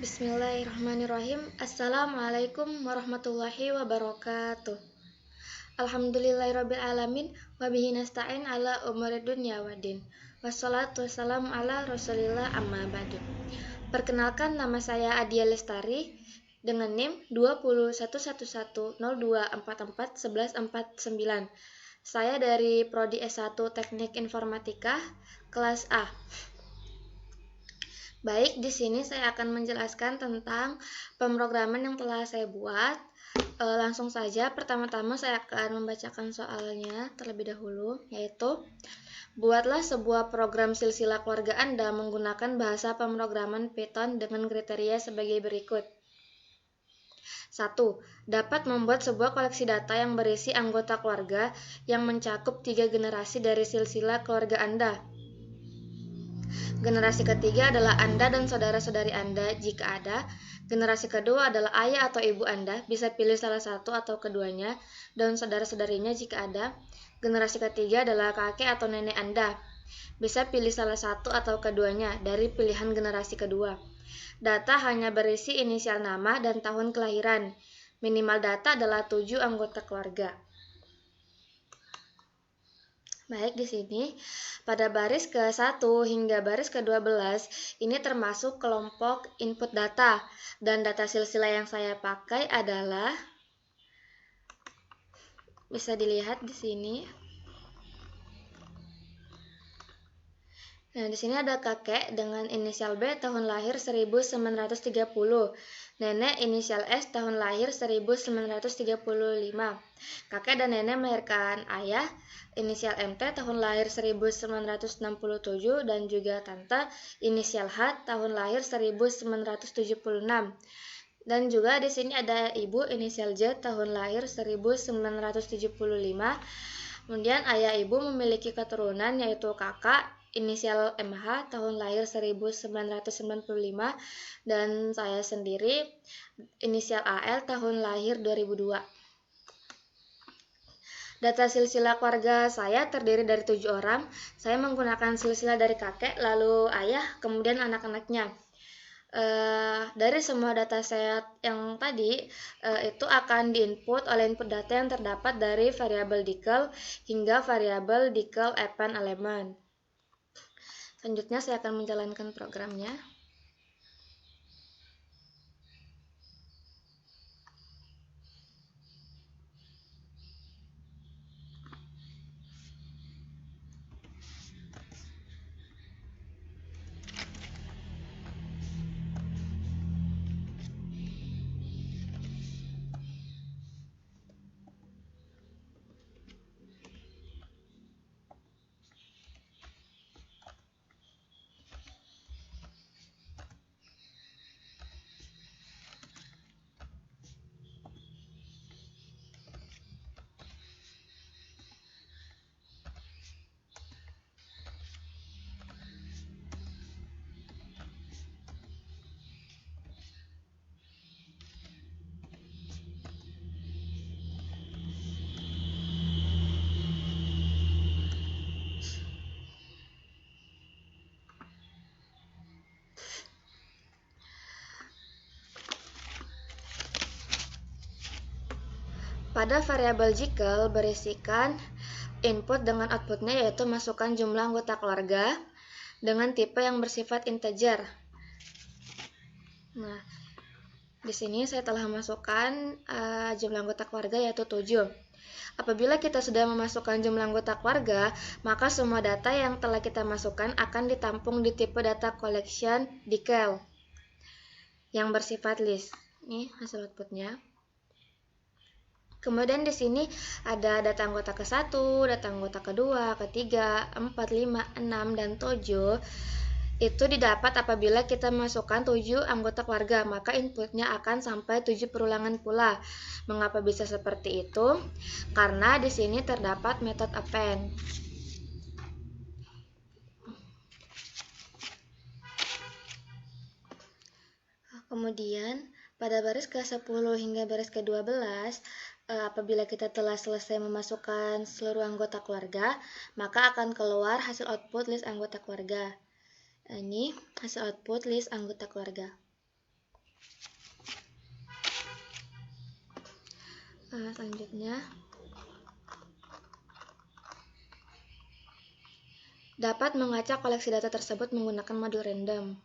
Bismillahirrahmanirrahim. Assalamualaikum warahmatullahi wabarakatuh. Alhamdulillahirrabbilalamin. Wabihi nasta'in ala umuri dunya waddin. Wassalatu wassalamu ala rasulillah amma ba'du. Perkenalkan, nama saya Adia Lestari dengan NIM 2011102441149. Saya dari Prodi S1 Teknik Informatika kelas A. Baik, di sini saya akan menjelaskan tentang pemrograman yang telah saya buat. Langsung saja, pertama-tama saya akan membacakan soalnya terlebih dahulu, yaitu buatlah sebuah program silsilah keluarga Anda menggunakan bahasa pemrograman Python dengan kriteria sebagai berikut. 1. Dapat membuat sebuah koleksi data yang berisi anggota keluarga yang mencakup 3 generasi dari silsilah keluarga Anda. Generasi ketiga adalah Anda dan saudara-saudari Anda jika ada. Generasi kedua adalah ayah atau ibu Anda, bisa pilih salah satu atau keduanya, dan saudara-saudarinya jika ada. Generasi ketiga adalah kakek atau nenek Anda, bisa pilih salah satu atau keduanya dari pilihan generasi kedua. Data hanya berisi inisial nama dan tahun kelahiran. Minimal data adalah 7 anggota keluarga. Baik, di sini pada baris ke-1 hingga baris ke-12 ini termasuk kelompok input data, dan data silsilah yang saya pakai adalah, bisa dilihat di sini. Nah, di sini ada kakek dengan inisial B tahun lahir 1930, nenek inisial S tahun lahir 1935. Kakek dan nenek melahirkan ayah inisial MT tahun lahir 1967 dan juga tante inisial H tahun lahir 1976. Dan juga di sini ada ibu inisial J tahun lahir 1975. Kemudian ayah ibu memiliki keturunan yaitu kakak inisial MH tahun lahir 1995 dan saya sendiri inisial AL tahun lahir 2002. Data silsilah keluarga saya terdiri dari 7 orang. Saya menggunakan silsilah dari kakek, lalu ayah, kemudian anak-anaknya. Dari semua dataset yang tadi itu akan diinput oleh input data yang terdapat dari variabel Deckel hingga variabel Deckel append element. Selanjutnya saya akan menjalankan programnya. Pada variabel Deckel berisikan input dengan outputnya, yaitu masukkan jumlah anggota keluarga dengan tipe yang bersifat integer. Nah, di sini saya telah memasukkan jumlah anggota keluarga yaitu 7. Apabila kita sudah memasukkan jumlah anggota keluarga, maka semua data yang telah kita masukkan akan ditampung di tipe data collection Deckel yang bersifat list. Ini hasil outputnya. Kemudian di sini ada data anggota ke-1, data anggota ke-2, ke-3, 4, 5, 6, dan 7. Itu didapat apabila kita masukkan 7 anggota keluarga, maka inputnya akan sampai 7 perulangan pula. Mengapa bisa seperti itu? Karena di sini terdapat metode append. Kemudian pada baris ke-10 hingga baris ke-12, apabila kita telah selesai memasukkan seluruh anggota keluarga, maka akan keluar hasil output list anggota keluarga. Ini hasil output list anggota keluarga. Selanjutnya, dapat mengacak koleksi data tersebut menggunakan modul random.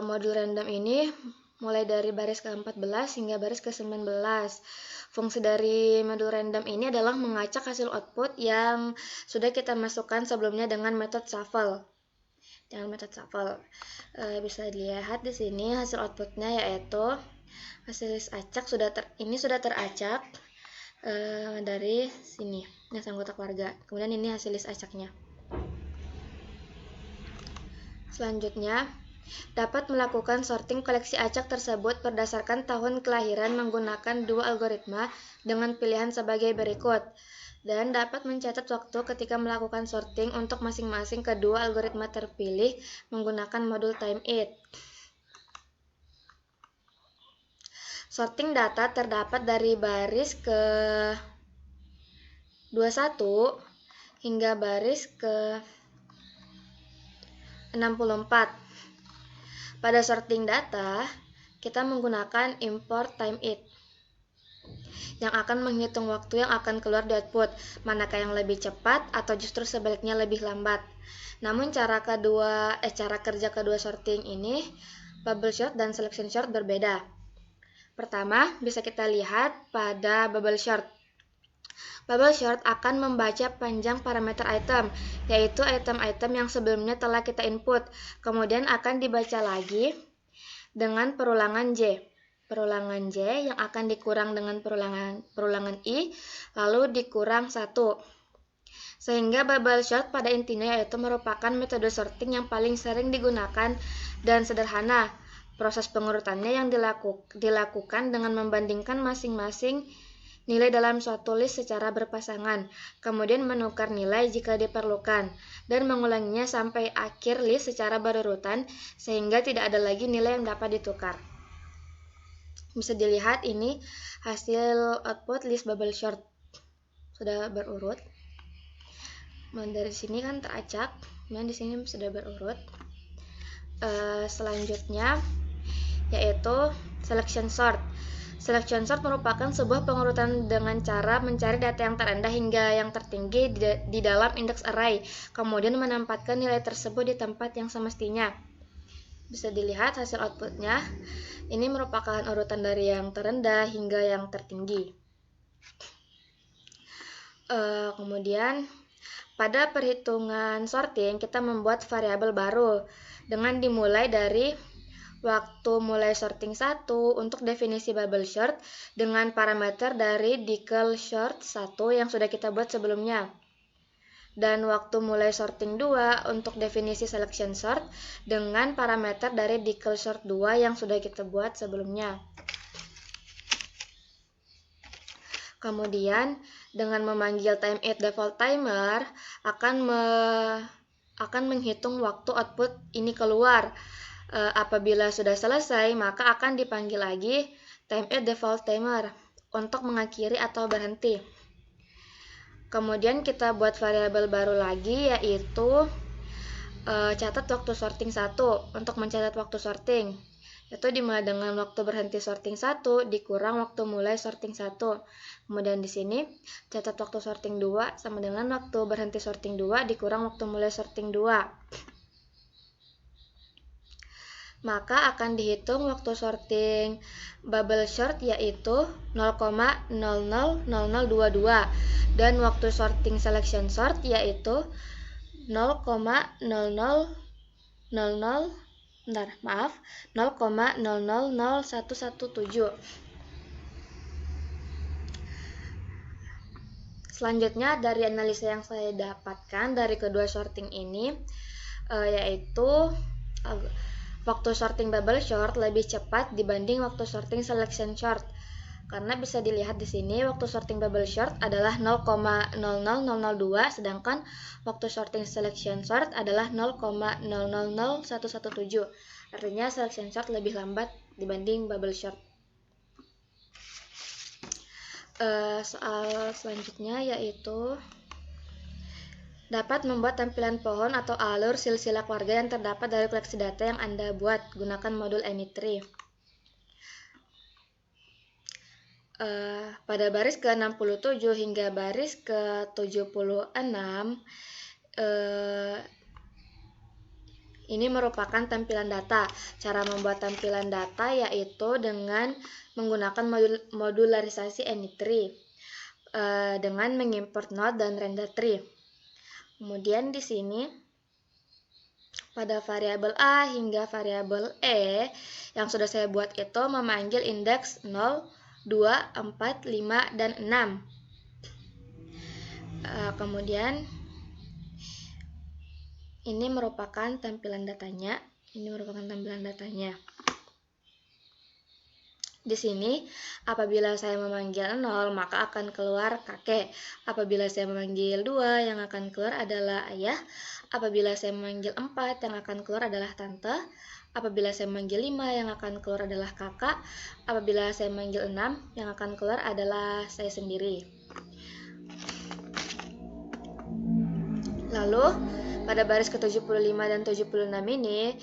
Modul random ini mulai dari baris ke-14 hingga baris ke-19. Fungsi dari modul random ini adalah mengacak hasil output yang sudah kita masukkan sebelumnya dengan metode shuffle. Bisa dilihat di sini hasil outputnya, yaitu hasil list acak sudah teracak dari sini, anggota keluarga. Kemudian ini hasil list acaknya. Selanjutnya, dapat melakukan sorting koleksi acak tersebut berdasarkan tahun kelahiran menggunakan dua algoritma dengan pilihan sebagai berikut, dan dapat mencatat waktu ketika melakukan sorting untuk masing-masing kedua algoritma terpilih menggunakan modul time-it. Sorting data terdapat dari baris ke-21 hingga baris ke-64. Pada sorting data, kita menggunakan import time-it yang akan menghitung waktu yang akan keluar di output, manakah yang lebih cepat atau justru sebaliknya lebih lambat. Namun cara kerja kedua sorting ini, bubble sort dan selection sort, berbeda. Pertama, bisa kita lihat pada bubble sort. Bubble sort akan membaca panjang parameter item, yaitu item-item yang sebelumnya telah kita input, kemudian akan dibaca lagi dengan perulangan J. Perulangan J yang akan dikurang dengan perulangan I, lalu dikurang 1. Sehingga bubble sort pada intinya yaitu merupakan metode sorting yang paling sering digunakan dan sederhana. Proses pengurutannya yang dilakukan dengan membandingkan masing-masing nilai dalam suatu list secara berpasangan, kemudian menukar nilai jika diperlukan, dan mengulanginya sampai akhir list secara berurutan sehingga tidak ada lagi nilai yang dapat ditukar. Bisa dilihat ini hasil output list bubble sort sudah berurut. Dari sini kan teracak, dan di sini sudah berurut. Selanjutnya yaitu selection sort. Selection sort merupakan sebuah pengurutan dengan cara mencari data yang terendah hingga yang tertinggi di dalam index array, kemudian menempatkan nilai tersebut di tempat yang semestinya. Bisa dilihat hasil outputnya. Ini merupakan urutan dari yang terendah hingga yang tertinggi. Kemudian pada perhitungan sorting kita membuat variabel baru dengan dimulai dari waktu mulai sorting 1 untuk definisi bubble sort dengan parameter dari Deckel sort 1 yang sudah kita buat sebelumnya. Dan waktu mulai sorting 2 untuk definisi selection sort dengan parameter dari Deckel sort 2 yang sudah kita buat sebelumnya. Kemudian dengan memanggil time-it default timer akan menghitung waktu output ini keluar. Apabila sudah selesai, maka akan dipanggil lagi time-it default timer untuk mengakhiri atau berhenti. Kemudian kita buat variabel baru lagi, yaitu catat waktu sorting 1 untuk mencatat waktu sorting. Itu dimulai dengan waktu berhenti sorting 1 dikurang waktu mulai sorting 1. Kemudian di sini catat waktu sorting 2 sama dengan waktu berhenti sorting 2 dikurang waktu mulai sorting 2. Maka akan dihitung waktu sorting bubble sort yaitu 0,000022 dan waktu sorting selection sort yaitu 0,000117. Selanjutnya dari analisa yang saya dapatkan dari kedua sorting ini yaitu waktu sorting bubble sort lebih cepat dibanding waktu sorting selection sort. Karena bisa dilihat di sini waktu sorting bubble sort adalah 0,00002 sedangkan waktu sorting selection sort adalah 0,000117. Artinya selection sort lebih lambat dibanding bubble sort. Soal selanjutnya yaitu dapat membuat tampilan pohon atau alur silsilah keluarga yang terdapat dari koleksi data yang Anda buat. Gunakan modul AnyTree. pada baris ke-67 hingga baris ke-76 ini merupakan tampilan data. Cara membuat tampilan data yaitu dengan menggunakan modularisasi AnyTree dengan mengimport node dan render tree. Kemudian di sini pada variabel A hingga variabel E yang sudah saya buat itu memanggil indeks 0, 2, 4, 5, dan 6. Kemudian ini merupakan tampilan datanya. Di sini, apabila saya memanggil 0, maka akan keluar kakek. Apabila saya memanggil 2, yang akan keluar adalah ayah. Apabila saya memanggil 4, yang akan keluar adalah tante. Apabila saya memanggil 5, yang akan keluar adalah kakak. Apabila saya memanggil 6, yang akan keluar adalah saya sendiri. Lalu, pada baris ke-75 dan 76 ini,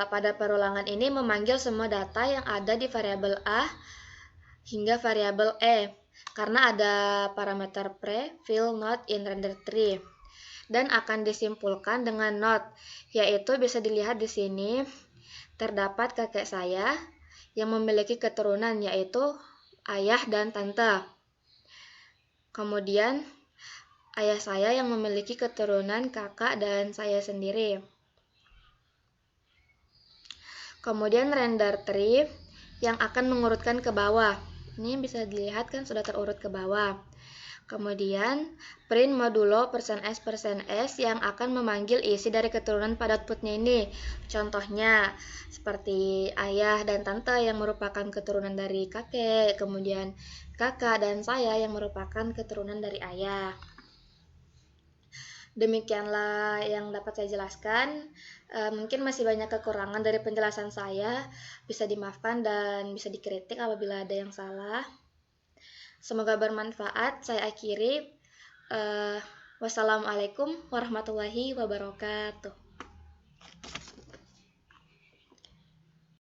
pada perulangan ini memanggil semua data yang ada di variabel A hingga variabel E karena ada parameter pre, fill, node, in, render tree dan akan disimpulkan dengan node, yaitu bisa dilihat di sini terdapat kakek saya yang memiliki keturunan yaitu ayah dan tante. Kemudian ayah saya yang memiliki keturunan kakak dan saya sendiri. Kemudian render tree yang akan mengurutkan ke bawah. Ini bisa dilihat kan sudah terurut ke bawah. Kemudian print modulo %s yang akan memanggil isi dari keturunan pada outputnya ini. Contohnya seperti ayah dan tante yang merupakan keturunan dari kakek, kemudian kakak dan saya yang merupakan keturunan dari ayah. Demikianlah yang dapat saya jelaskan. Mungkin masih banyak kekurangan dari penjelasan saya, bisa dimaafkan dan bisa dikritik apabila ada yang salah. Semoga bermanfaat. Saya akhiri. Wassalamualaikum warahmatullahi wabarakatuh.